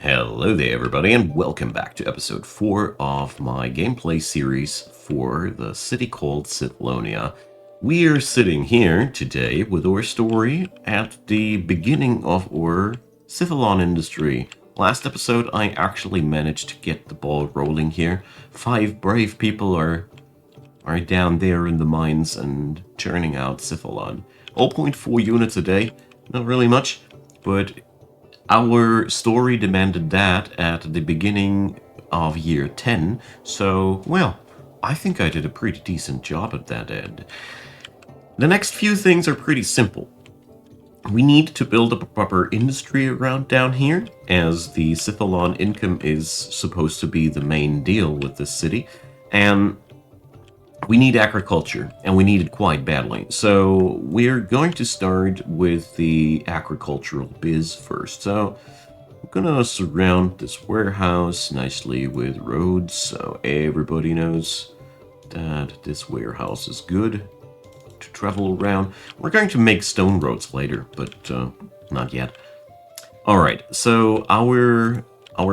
Hello there everybody and welcome back to episode 4 of my gameplay series for the city called SITHLONIA. We are sitting here today with our story at the beginning of our Scythelon industry. Last episode I actually managed to get the ball rolling here. 5 brave people are down there in the mines and churning out Scythelon. 0.4 units a day, not really much, but our story demanded that at the beginning of year 10, so, well, I think I did a pretty decent job at that end. The next few things are pretty simple. We need to build up a proper industry around down here, as the Scythelon income is supposed to be the main deal with this city, and we need agriculture, and we need it quite badly. So we're going to start with the agricultural biz first. So I'm gonna surround this warehouse nicely with roads, so everybody knows that this warehouse is good to travel around. We're going to make stone roads later, but not yet. Alright, so our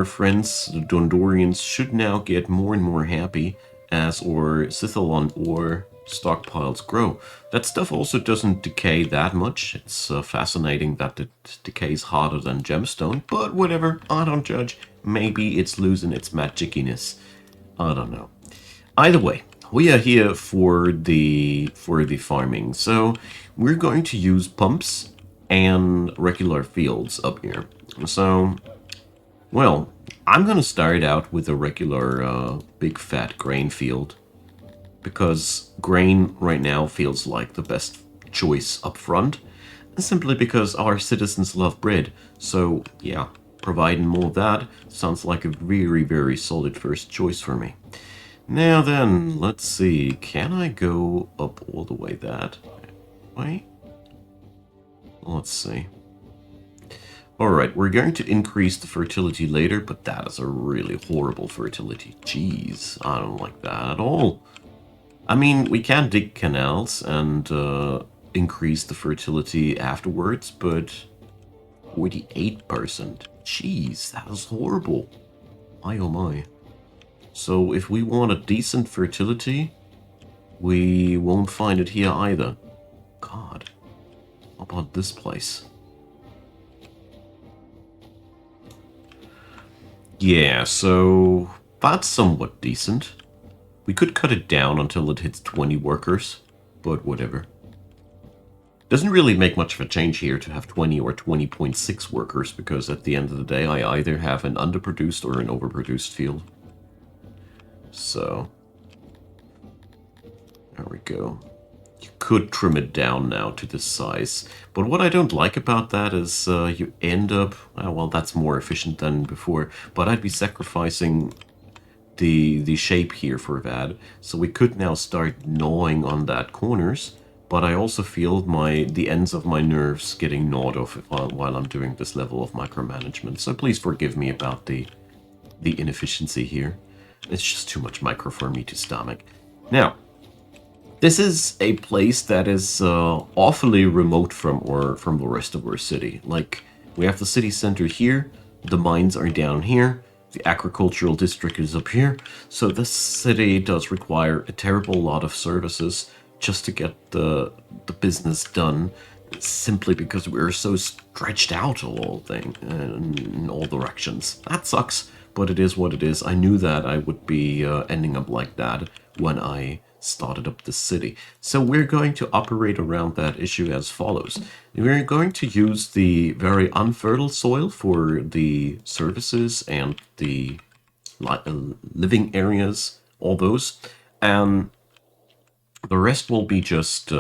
friends, the Dondorians, should now get more and more happy as our Scythelon ore stockpiles grow. That stuff also doesn't decay that much. It's fascinating that it decays harder than gemstone, but whatever, I don't judge. Maybe it's losing its magiciness. I don't know. Either way, we are here for the farming, so we're going to use pumps and regular fields up here. So, well, I'm gonna start out with a regular big fat grain field, because grain right now feels like the best choice up front, and simply because our citizens love bread. So yeah, providing more of that sounds like a very, very solid first choice for me. Now then, let's see, can I go up all the way that way? Let's see. Alright, we're going to increase the fertility later, but that is a really horrible fertility. Jeez, I don't like that at all. I mean, we can dig canals and increase the fertility afterwards, but 48%. Jeez, that is horrible. My oh my. So if we want a decent fertility, we won't find it here either. God, how about this place? Yeah, so that's somewhat decent. We could cut it down until it hits 20 workers, but whatever. Doesn't really make much of a change here to have 20 or 20.6 workers, because at the end of the day I either have an underproduced or an overproduced field. So, there we go. You could trim it down now to this size, but what I don't like about that is you end up, well, that's more efficient than before, but I'd be sacrificing the shape here for that. So we could now start gnawing on that corners, but I also feel the ends of my nerves getting gnawed off while I'm doing this level of micromanagement. So please forgive me about the inefficiency here. It's just too much micro for me to stomach. Now, this is a place that is awfully remote from the rest of our city. Like, we have the city center here, the mines are down here, the agricultural district is up here, so this city does require a terrible lot of services just to get the business done, simply because we're so stretched out in all directions. That sucks, but it is what it is. I knew that I would be ending up like that when I started up the city. So we're going to operate around that issue as follows. We're going to use the very unfertile soil for the services and the living areas, all those, and the rest will be just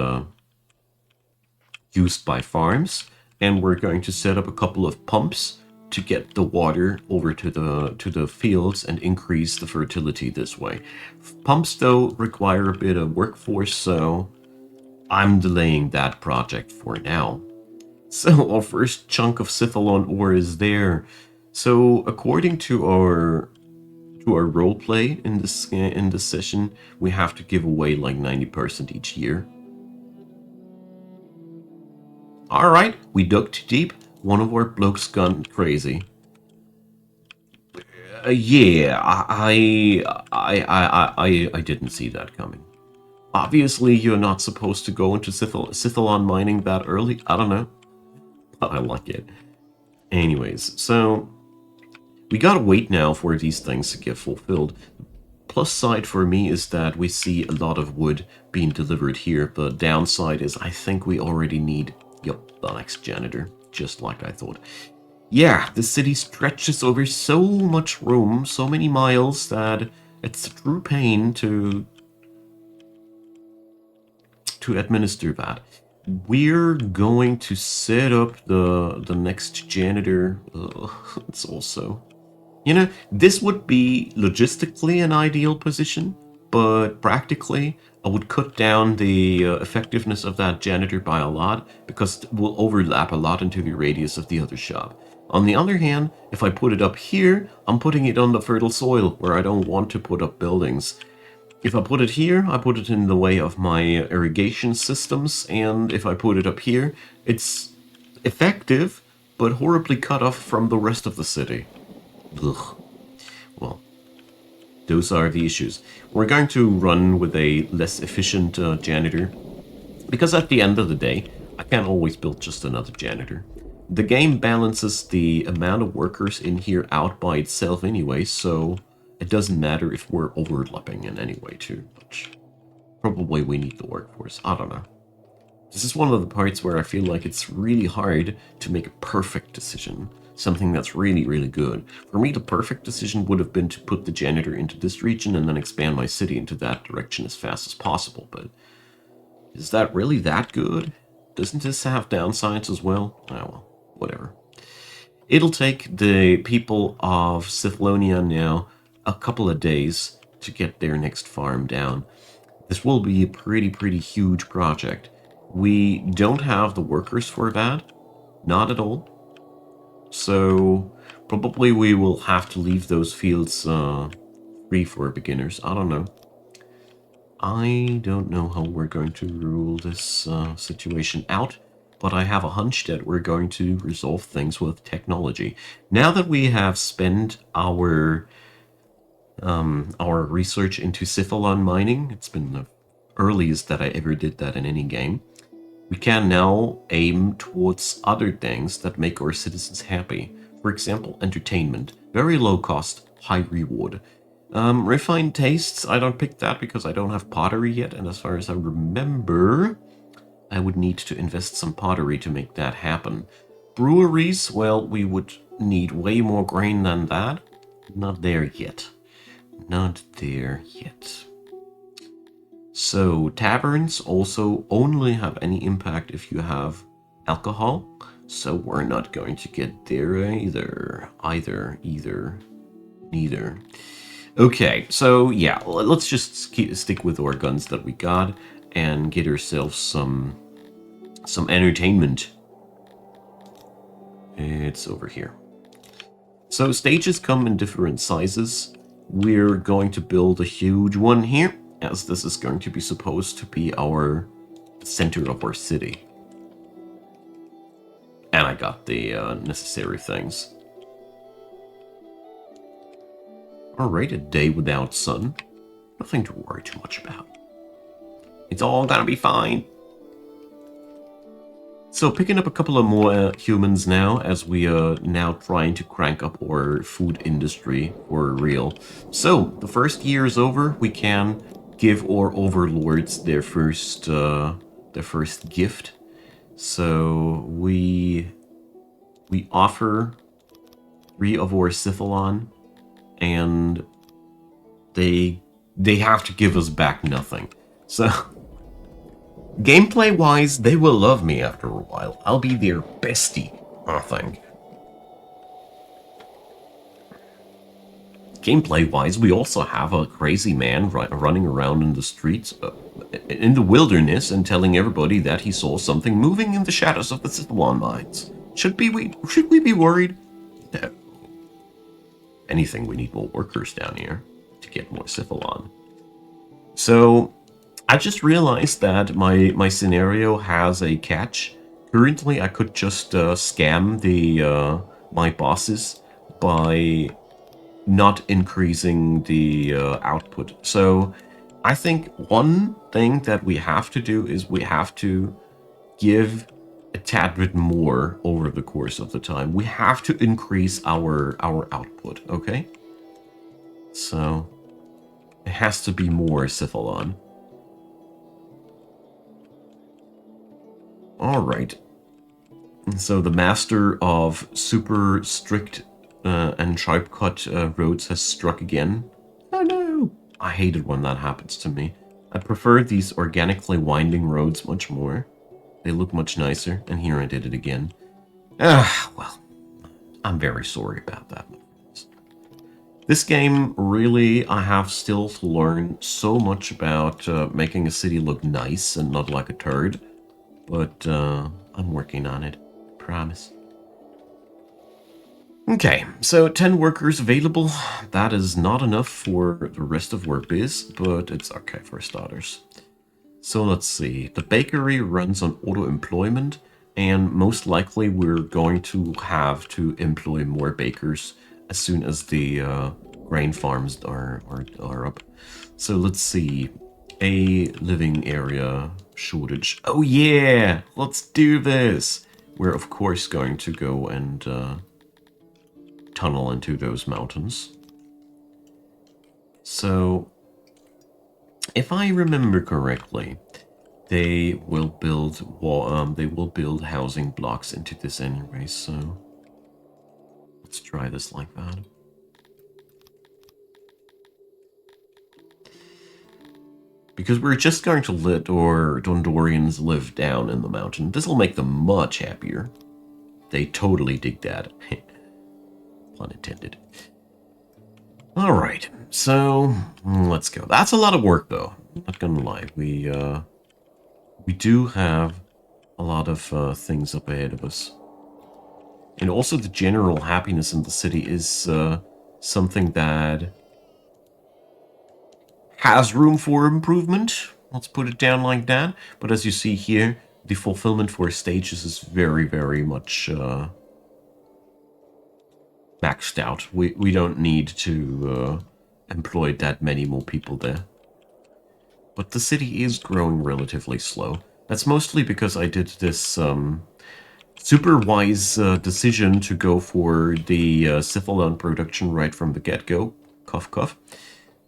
used by farms, and we're going to set up a couple of pumps to get the water over to the fields and increase the fertility this way. Pumps, though, require a bit of workforce, so I'm delaying that project for now. So our first chunk of Scythelon ore is there. So according to our roleplay in this session, we have to give away like 90% each year. Alright, we dug too deep. One of our blokes gone crazy. Yeah, I didn't see that coming. Obviously, you're not supposed to go into Sithlon mining that early. I don't know, but I like it. Anyways, so we gotta wait now for these things to get fulfilled. Plus side for me is that we see a lot of wood being delivered here. The downside is I think we already need, yep, the next janitor, just like I thought. Yeah, the city stretches over so much room, so many miles, that it's a true pain to administer that. We're going to set up the next janitor. It's also, you know, this would be logistically an ideal position, but practically, I would cut down the effectiveness of that janitor by a lot because it will overlap a lot into the radius of the other shop. On the other hand, if I put it up here, I'm putting it on the fertile soil where I don't want to put up buildings. If I put it here, I put it in the way of my irrigation systems, and if I put it up here, it's effective, but horribly cut off from the rest of the city. Ugh. Well, those are the issues. We're going to run with a less efficient janitor, because at the end of the day, I can't always build just another janitor. The game balances the amount of workers in here out by itself anyway, so it doesn't matter if we're overlapping in any way too much. Probably we need the workforce, I don't know. This is one of the parts where I feel like it's really hard to make a perfect decision. Something that's really, really good. For me, the perfect decision would have been to put the janitor into this region and then expand my city into that direction as fast as possible, but is that really that good? Doesn't this have downsides as well? Oh well, whatever. It'll take the people of SYTHLONIAN now a couple of days to get their next farm down. This will be a pretty huge project. We don't have the workers for that. Not at all. So probably we will have to leave those fields free for beginners. I don't know. I don't know how we're going to rule this situation out, but I have a hunch that we're going to resolve things with technology. Now that we have spent our research into SITHLON mining, it's been the earliest that I ever did that in any game, we can now aim towards other things that make our citizens happy. For example, entertainment. Very low cost, high reward. Refined tastes, I don't pick that because I don't have pottery yet, and as far as I remember, I would need to invest some pottery to make that happen. Breweries, well, we would need way more grain than that. Not there yet. Not there yet. So, taverns also only have any impact if you have alcohol, so we're not going to get there either. Neither. Okay, so yeah, let's just stick with our guns that we got and get ourselves some entertainment. It's over here. So stages come in different sizes. We're going to build a huge one here, as this is going to be supposed to be our center of our city. And I got the necessary things. Alright, a day without sun. Nothing to worry too much about. It's all gonna be fine. So picking up a couple of more humans now, as we are now trying to crank up our food industry for real. So the first year is over. We can give our overlords their first gift. So we offer 3 of our SITHLON, and they have to give us back nothing. So gameplay-wise, they will love me after a while. I'll be their bestie, I think. Gameplay-wise, we also have a crazy man running around in the streets, in the wilderness, and telling everybody that he saw something moving in the shadows of the SITHLON mines. Should we be worried? No. Anything, we need more workers down here to get more SITHLON. So I just realized that my scenario has a catch. Currently, I could just scam the my bosses by not increasing the output. So I think one thing that we have to do is we have to give a tad bit more over the course of the time. We have to increase our output, okay? So it has to be more Sithlon. All right. So the master of super strict and sharp cut roads has struck again. Oh no! I hate it when that happens to me. I prefer these organically winding roads much more. They look much nicer, and here I did it again. Well, I'm very sorry about that. This game, really, I have still to learn so much about making a city look nice and not like a turd. But I'm working on it, I promise. Okay, so 10 workers available. That is not enough for the rest of WorkBiz, but it's okay for starters. So let's see. The bakery runs on auto-employment, and most likely we're going to have to employ more bakers as soon as the grain farms are up. So let's see. A living area shortage. Oh yeah! Let's do this! We're of course going to go and tunnel into those mountains. So, if I remember correctly, they will build housing blocks into this anyway. So let's try this like that. Because we're just going to let our Dondorians live down in the mountain. This will make them much happier. They totally dig that. Pun intended. Alright, so let's go. That's a lot of work though. I'm not gonna lie. We do have a lot of things up ahead of us. And also the general happiness in the city is something that has room for improvement. Let's put it down like that. But as you see here, the fulfillment for stages is very, very much maxed out. We don't need to employ that many more people there. But the city is growing relatively slow. That's mostly because I did this super wise decision to go for the Sithlon production right from the get-go. Cough, cough.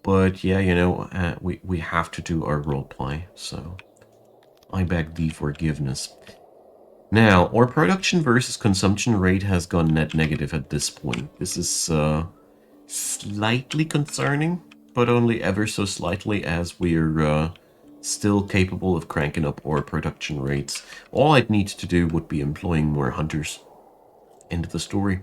But yeah, you know, we have to do our roleplay, so I beg thee forgiveness. Now, our production versus consumption rate has gone net negative at this point. This is slightly concerning, but only ever so slightly, as we're still capable of cranking up our production rates. All I'd need to do would be employing more hunters. End of the story.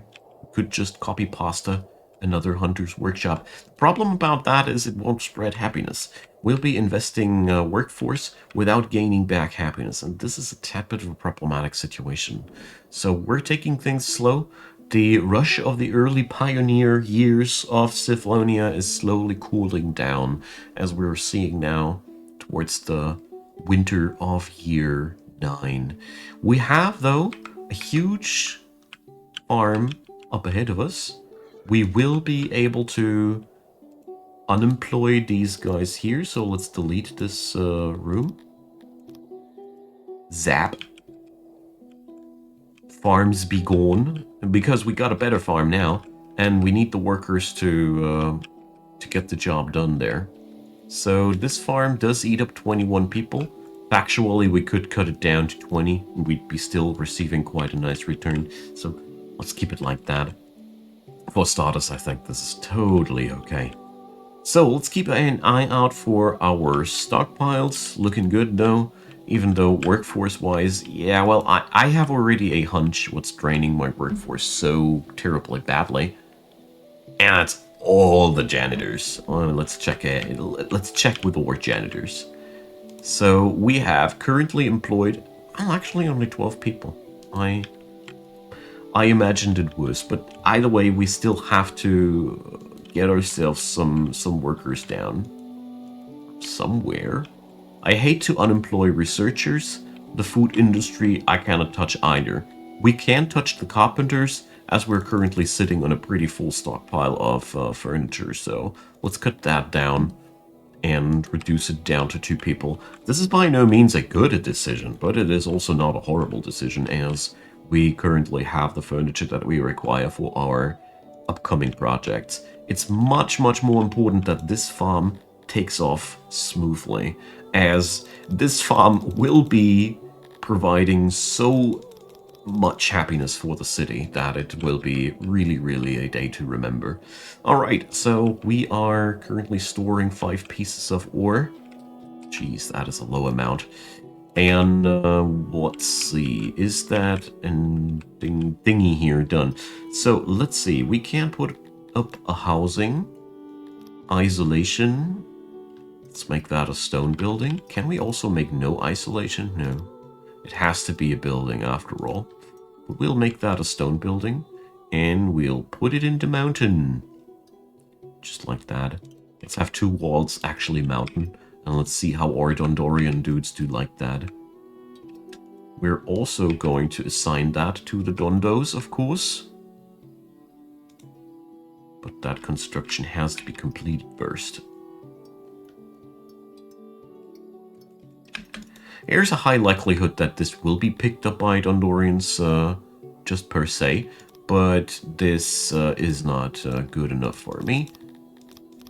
Could just copy pasta another hunter's workshop. The problem about that is it won't spread happiness. We'll be investing workforce without gaining back happiness, and this is a tad bit of a problematic situation. So we're taking things slow. The rush of the early pioneer years of Sithlonia is slowly cooling down, as we're seeing now towards the winter of year 9. We have, though, a huge farm up ahead of us. We will be able to unemploy these guys here, so let's delete this room. Zap. Farms be gone, because we got a better farm now, and we need the workers to get the job done there. So this farm does eat up 21 people. Factually, we could cut it down to 20, and we'd be still receiving quite a nice return. So let's keep it like that. For starters, I think this is totally okay. So let's keep an eye out for our stockpiles. Looking good though, even though workforce-wise, yeah, well, I have already a hunch what's draining my workforce so terribly badly. And that's all the janitors. Let's check with our janitors. So we have currently employed, well, actually only 12 people. I imagined it was, but either way, we still have to get ourselves some workers down somewhere. I hate to unemploy researchers. The food industry I cannot touch either. We can touch the carpenters, as we're currently sitting on a pretty full stockpile of furniture. So let's cut that down and reduce it down to 2 people. This is by no means a good decision, but it is also not a horrible decision, as we currently have the furniture that we require for our upcoming projects. It's much, much more important that this farm takes off smoothly, as this farm will be providing so much happiness for the city that it will be really, really a day to remember. Alright, so we are currently storing 5 pieces of ore. Jeez, that is a low amount. And let's see, is that a thingy here done? So let's see, we can put up a housing, isolation. Let's make that a stone building. Can we also make no isolation? No. It has to be a building after all. But we'll make that a stone building, and we'll put it in the mountain. Just like that. Let's have 2 walls actually mountain, and let's see how our Dondorian dudes do like that. We're also going to assign that to the Dondos, of course. But that construction has to be completed first. There's a high likelihood that this will be picked up by Dondorians just per se, but this is not good enough for me.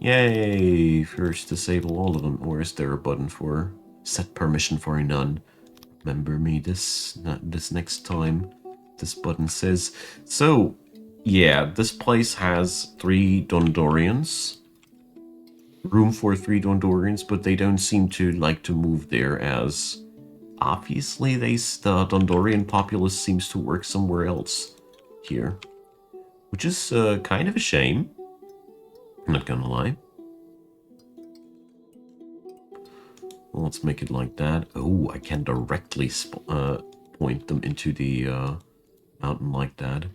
Yay! First disable all of them, or is there a button for set permission for none? Remember me this next time this button says. So, yeah, this place has 3 Dondorians. Room for 3 Dondorians, but they don't seem to like to move there, as obviously the Dondorian populace seems to work somewhere else here. Which is kind of a shame. I'm not gonna lie. Well, let's make it like that. Oh, I can directly point them into the mountain like that.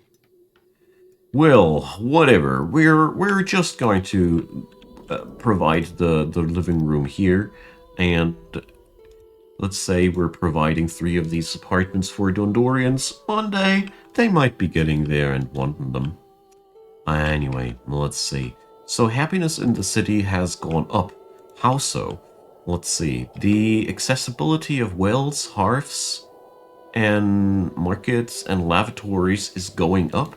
Well, whatever. We're just going to provide the living room here, and let's say we're providing 3 of these apartments for Dondorians. One day, they might be getting there and wanting them. Anyway, let's see. So happiness in the city has gone up. How so? Let's see. The accessibility of wells, hearths, and markets and lavatories is going up.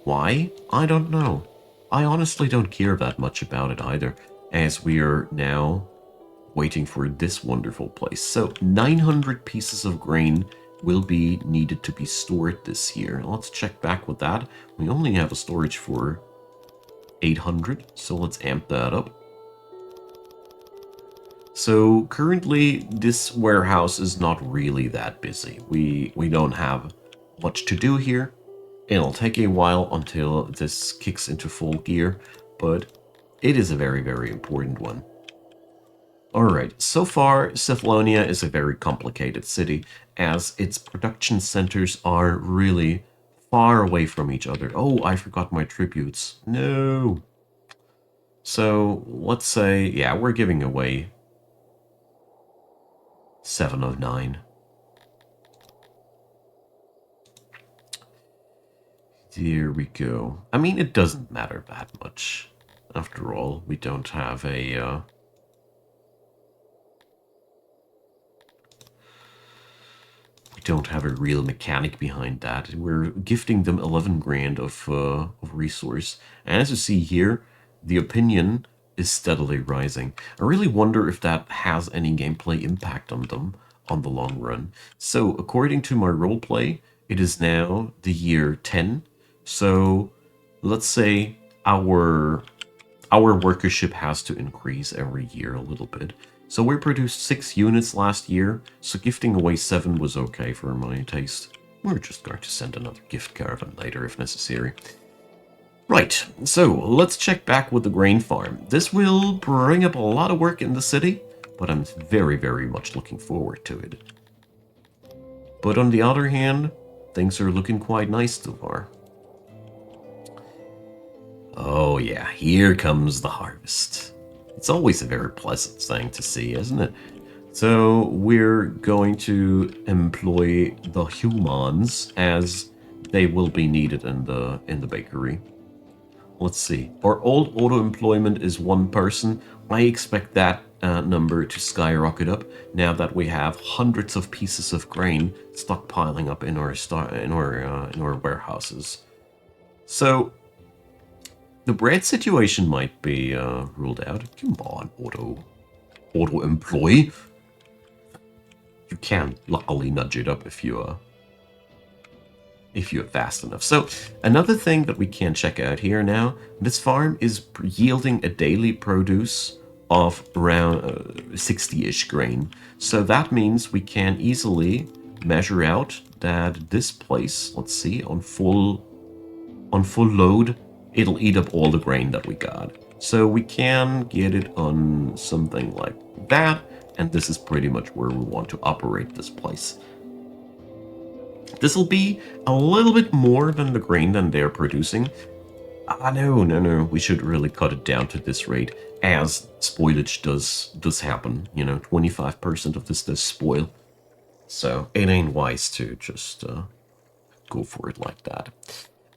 Why? I don't know. I honestly don't care that much about it either, as we are now waiting for this wonderful place. So 900 pieces of grain will be needed to be stored this year. Let's check back with that. We only have a storage for 800, so let's amp that up. So currently this warehouse is not really that busy. We don't have much to do here. It'll take a while until this kicks into full gear, but it is a very, very important one. Alright, so far SITHLONIA is a very complicated city, as its production centers are really far away from each other. Oh, I forgot my tributes. No! So, let's say, yeah, we're giving away 7 of 9. There we go. I mean, it doesn't matter that much. After all, we don't have a... we don't have a real mechanic behind that. We're gifting them 11 grand of resource. And as you see here, the opinion is steadily rising. I really wonder if that has any gameplay impact on them on the long run. So, according to my roleplay, it is now the year 10. So, let's say our workership has to increase every year a little bit. So we produced 6 units last year, so gifting away 7 was okay for my taste. We're just going to send another gift caravan later if necessary. Right, so let's check back with the grain farm. This will bring up a lot of work in the city, but I'm very, very much looking forward to it. But on the other hand, things are looking quite nice so far. Oh yeah, here comes the harvest. It's always a very pleasant thing to see, isn't it? So we're going to employ the humans as they will be needed in the bakery. Let's see. Our old auto employment is 1 person. I expect that number to skyrocket up now that we have hundreds of pieces of grain stockpiling up in our warehouses. So the bread situation might be ruled out. Come on, auto employ. You can luckily nudge it up if you're fast enough. So another thing that we can check out here now, this farm is yielding a daily produce of around 60-ish grain. So that means we can easily measure out that this place, let's see, on full load, it'll eat up all the grain that we got. So we can get it on something like that, and this is pretty much where we want to operate this place. This will be a little bit more than the grain than they're producing. No, we should really cut it down to this rate, as spoilage does happen. 25% of this does spoil. So it ain't wise to just go for it like that.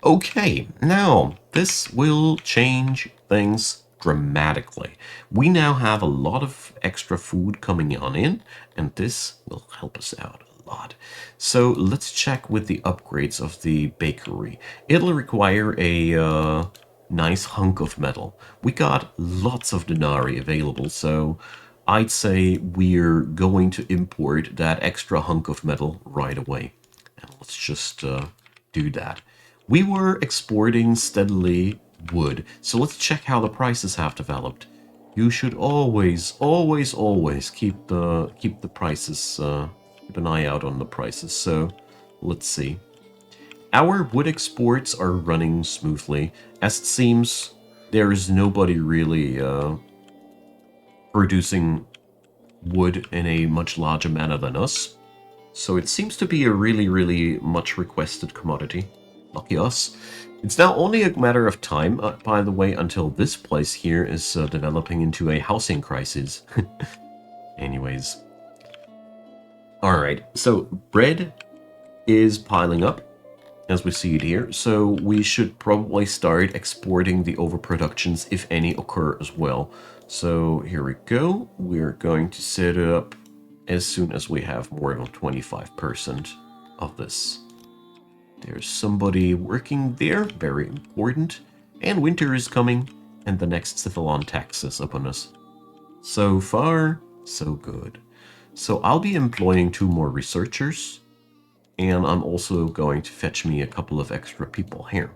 Okay, now this will change things dramatically. We now have a lot of extra food coming on in, and this will help us out a lot. So let's check with the upgrades of the bakery. It'll require a nice hunk of metal. We got lots of denarii available, so I'd say we're going to import that extra hunk of metal right away. And let's just do that. We were exporting steadily wood, so let's check how the prices have developed. You should always keep the prices, keep an eye out on the prices. So let's see. Our wood exports are running smoothly, as it seems there is nobody really producing wood in a much larger manner than us. So it seems to be a really much requested commodity. Lucky us. It's now only a matter of time, by the way, until this place here is developing into a housing crisis. Anyways. Alright, so bread is piling up, as we see it here. So we should probably start exporting the overproductions, if any occur as well. So here we go. We're going to set it up as soon as we have more than 25% of this. There's somebody working there, very important. And winter is coming, and the next SITHLON tax is upon us. So far, so good. So I'll be employing 2 more researchers, and I'm also going to fetch me a couple of extra people here.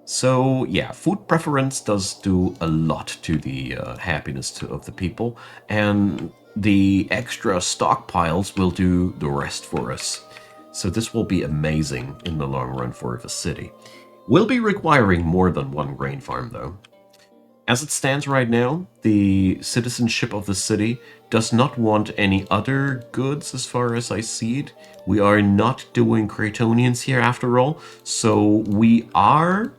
So yeah, food preference does do a lot to the happiness of the people, and the extra stockpiles will do the rest for us. So this will be amazing in the long run for the city. We'll be requiring more than 1 grain farm though. As it stands right now, the citizenship of the city does not want any other goods as far as I see it. We are not doing Cretonians here after all, so we are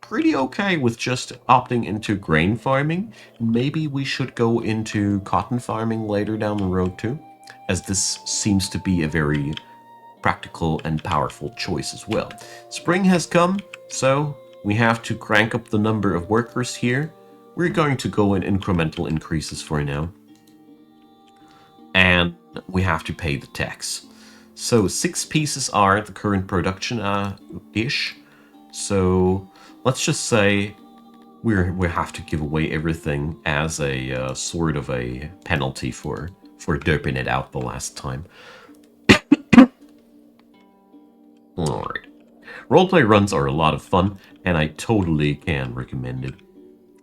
pretty okay with just opting into grain farming. Maybe we should go into cotton farming later down the road too, as this seems to be a very practical and powerful choice as well. Spring has come, so we have to crank up the number of workers here. We're going to go in incremental increases for now. And we have to pay the tax. So 6 pieces are the current production-ish. So let's just say we have to give away everything as a sort of a penalty for derping it out the last time. Alright. Roleplay runs are a lot of fun, and I totally can recommend it.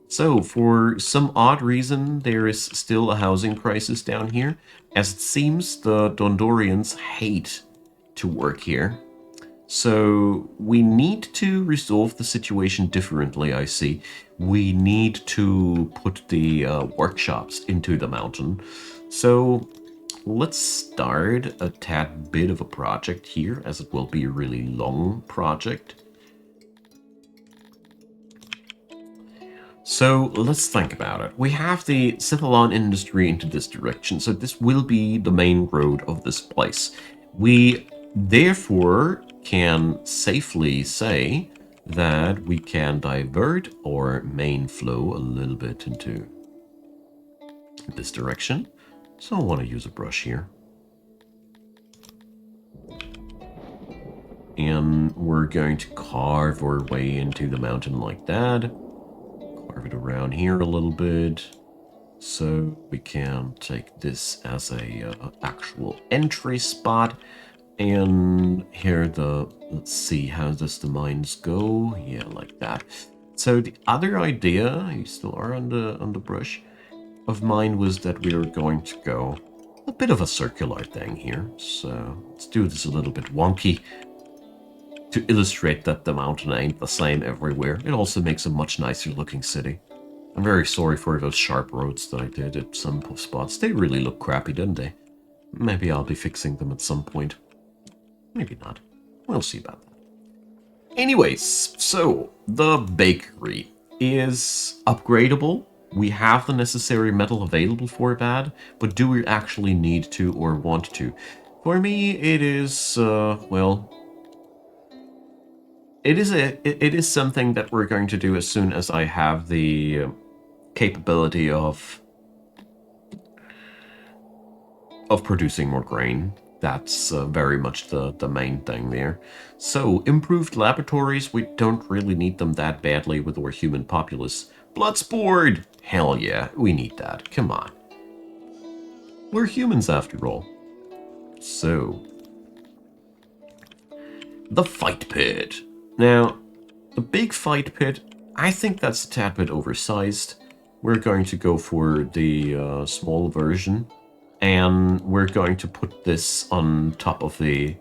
So, for some odd reason, there is still a housing crisis down here, as it seems the Dondorians hate to work here. So, we need to resolve the situation differently, I see. We need to put the workshops into the mountain. So, let's start a tad bit of a project here, as it will be a really long project. So let's think about it. We have the SYTHLON industry into this direction, so this will be the main road of this place. We therefore can safely say that we can divert our main flow a little bit into this direction. So I want to use a brush here. And we're going to carve our way into the mountain like that. Carve it around here a little bit. So we can take this as a actual entry spot. And here let's see, how does the mines go? Yeah, like that. So the other idea, you still are on the brush, of mine was that we were going to go a bit of a circular thing here. So let's do this a little bit wonky to illustrate that the mountain ain't the same everywhere. It also makes a much nicer looking city. I'm very sorry for those sharp roads that I did at some spots. They really look crappy, didn't they? Maybe I'll be fixing them at some point. Maybe not. We'll see about that. Anyways, so the bakery is upgradable. We have the necessary metal available for that, but do we actually need to or want to? For me, it is, well, it is something that we're going to do as soon as I have the capability of producing more grain. That's very much the main thing there. So, improved laboratories, we don't really need them that badly with our human populace. Bloodsport! Hell yeah, we need that. Come on. We're humans after all. So, the fight pit. Now, the big fight pit, I think that's a tad bit oversized. We're going to go for the small version. And we're going to put this on top of the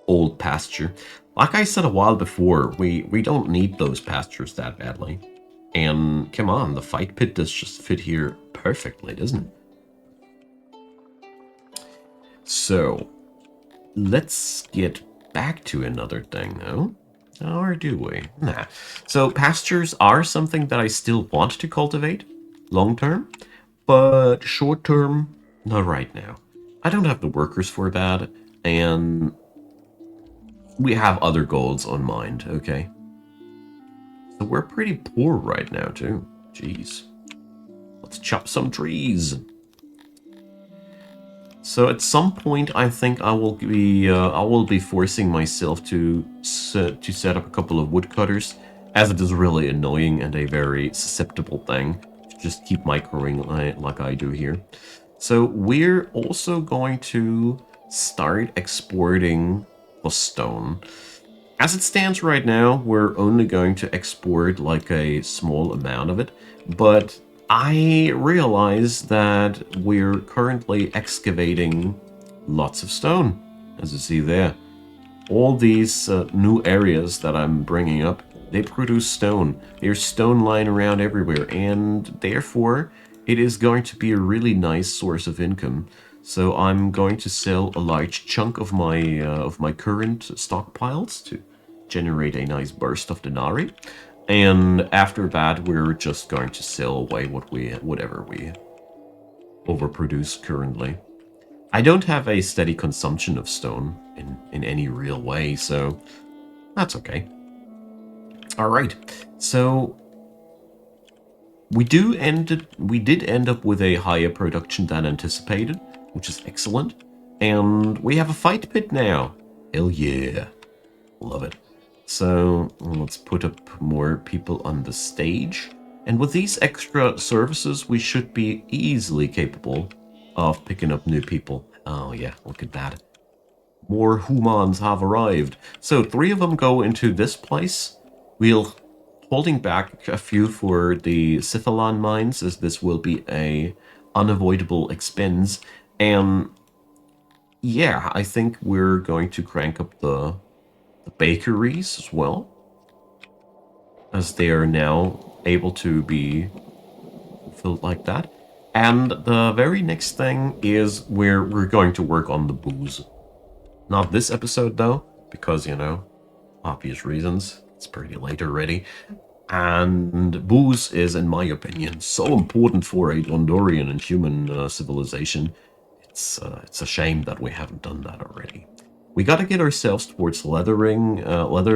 old pasture. Like I said a while before, we don't need those pastures that badly. And come on, the fight pit does just fit here perfectly, doesn't it? So, let's get back to another thing, though. Or do we? Nah. So, pastures are something that I still want to cultivate long term. But short term, not right now. I don't have the workers for that, and we have other goals on mind, okay? So we're pretty poor right now, too. Jeez. Let's chop some trees. So at some point, I think I will be forcing myself to set up a couple of woodcutters, as it is really annoying and a very susceptible thing. Just keep microing like I do here. So we're also going to start exporting the stone. As it stands right now, we're only going to export like a small amount of it, but I realize that we're currently excavating lots of stone, as you see there. All these new areas that I'm bringing up, they produce stone. There's stone lying around everywhere, and therefore it is going to be a really nice source of income. So I'm going to sell a large chunk of my current stockpiles to generate a nice burst of denarii, and after that we're just going to sell away whatever we overproduce currently. I don't have a steady consumption of stone in any real way, so that's okay. Alright, so we did end up with a higher production than anticipated, which is excellent. And we have a fight pit now. Hell yeah. Love it. So let's put up more people on the stage. And with these extra services, we should be easily capable of picking up new people. Oh yeah, look at that. More humans have arrived. So 3 of them go into this place. We'll holding back a few for the SITHLONIAN mines, as this will be a unavoidable expense. And yeah, I think we're going to crank up the bakeries as well, as they are now able to be filled like that. And the very next thing is where we're going to work on the booze. Not this episode though, because, you know, obvious reasons. It's pretty late already. And booze is, in my opinion, so important for a Gondorian and human civilization. It's a shame that we haven't done that already. we got to get ourselves towards leather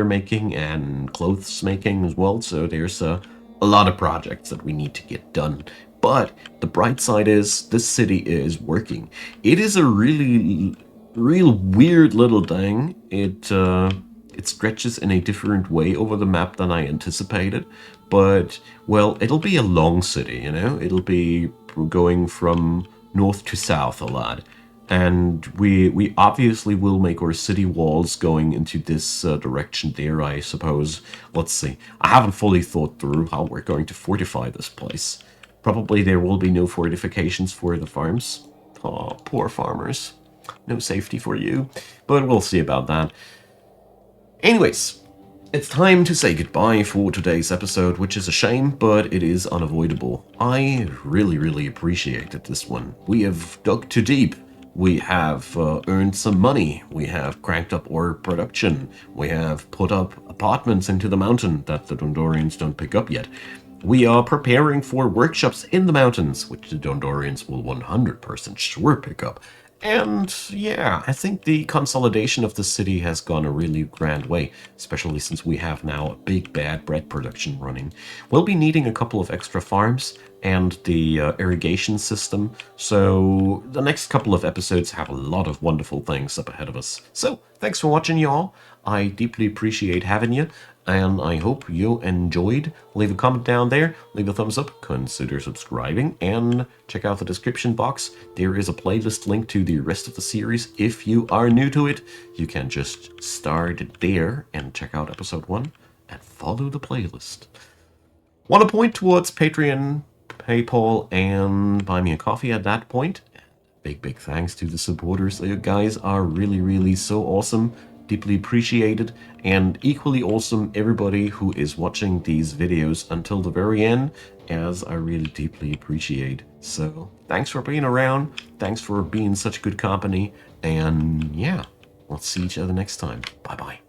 making and clothes making as well. So there's a lot of projects that we need to get done. But the bright side is this city is working. It is a real weird little thing. It stretches in a different way over the map than I anticipated. But, well, it'll be a long city, you know? It'll be going from north to south a lot. And we obviously will make our city walls going into this direction there, I suppose. Let's see. I haven't fully thought through how we're going to fortify this place. Probably there will be no fortifications for the farms. Oh, poor farmers. No safety for you. But we'll see about that. Anyways, it's time to say goodbye for today's episode, which is a shame, but it is unavoidable. I really appreciated this one. We have dug too deep. We have earned some money. We have cranked up our production. We have put up apartments into the mountain that the Dondorians don't pick up yet. We are preparing for workshops in the mountains, which the Dondorians will 100% sure pick up. And yeah, I think the consolidation of the city has gone a really grand way, especially since we have now a big bad bread production running. We'll be needing a couple of extra farms and the irrigation system, so the next couple of episodes have a lot of wonderful things up ahead of us. So thanks for watching, y'all. I deeply appreciate having you, and I hope you enjoyed. Leave a comment down there, leave a thumbs up, consider subscribing, and check out the description box. There is a playlist link to the rest of the series. If you are new to it, you can just start there and check out episode 1 and follow the playlist. Want to point towards Patreon, PayPal, and Buy Me a Coffee at that point. Big thanks to the supporters. You guys are really so awesome. Deeply appreciated, and equally awesome everybody who is watching these videos until the very end, as I really deeply appreciate. So thanks for being around, thanks for being such good company, and yeah, we'll see each other next time. Bye bye.